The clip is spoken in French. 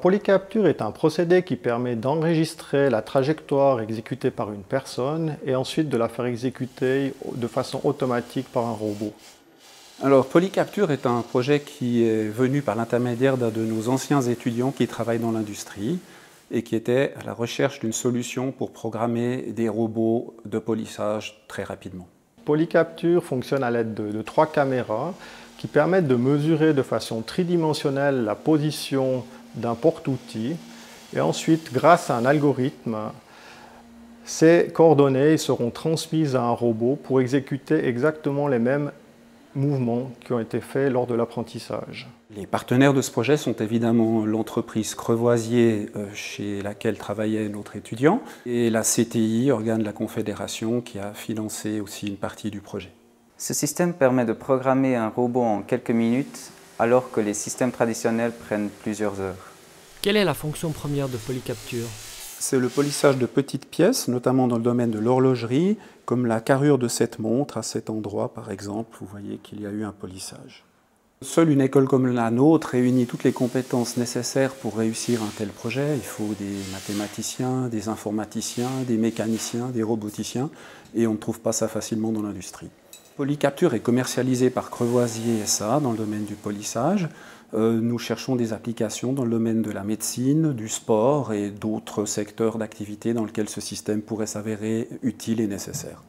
Polycapture est un procédé qui permet d'enregistrer la trajectoire exécutée par une personne et ensuite de la faire exécuter de façon automatique par un robot. Alors, Polycapture est un projet qui est venu par l'intermédiaire d'un de nos anciens étudiants qui travaillent dans l'industrie et qui était à la recherche d'une solution pour programmer des robots de polissage très rapidement. Polycapture fonctionne à l'aide de 3 caméras qui permettent de mesurer de façon tridimensionnelle la position d'un porte-outil et ensuite, grâce à un algorithme, ces coordonnées seront transmises à un robot pour exécuter exactement les mêmes mouvements qui ont été faits lors de l'apprentissage. Les partenaires de ce projet sont évidemment l'entreprise Crevoisier chez laquelle travaillait notre étudiant et la CTI, organe de la Confédération, qui a financé aussi une partie du projet. Ce système permet de programmer un robot en quelques minutes alors que les systèmes traditionnels prennent plusieurs heures. Quelle est la fonction première de Polycapture? C'est le polissage de petites pièces, notamment dans le domaine de l'horlogerie, comme la carrure de cette montre à cet endroit par exemple, vous voyez qu'il y a eu un polissage. Seule une école comme la nôtre réunit toutes les compétences nécessaires pour réussir un tel projet. Il faut des mathématiciens, des informaticiens, des mécaniciens, des roboticiens, et on ne trouve pas ça facilement dans l'industrie. Polycapture est commercialisé par Crevoisier SA dans le domaine du polissage. Nous cherchons des applications dans le domaine de la médecine, du sport et d'autres secteurs d'activité dans lesquels ce système pourrait s'avérer utile et nécessaire.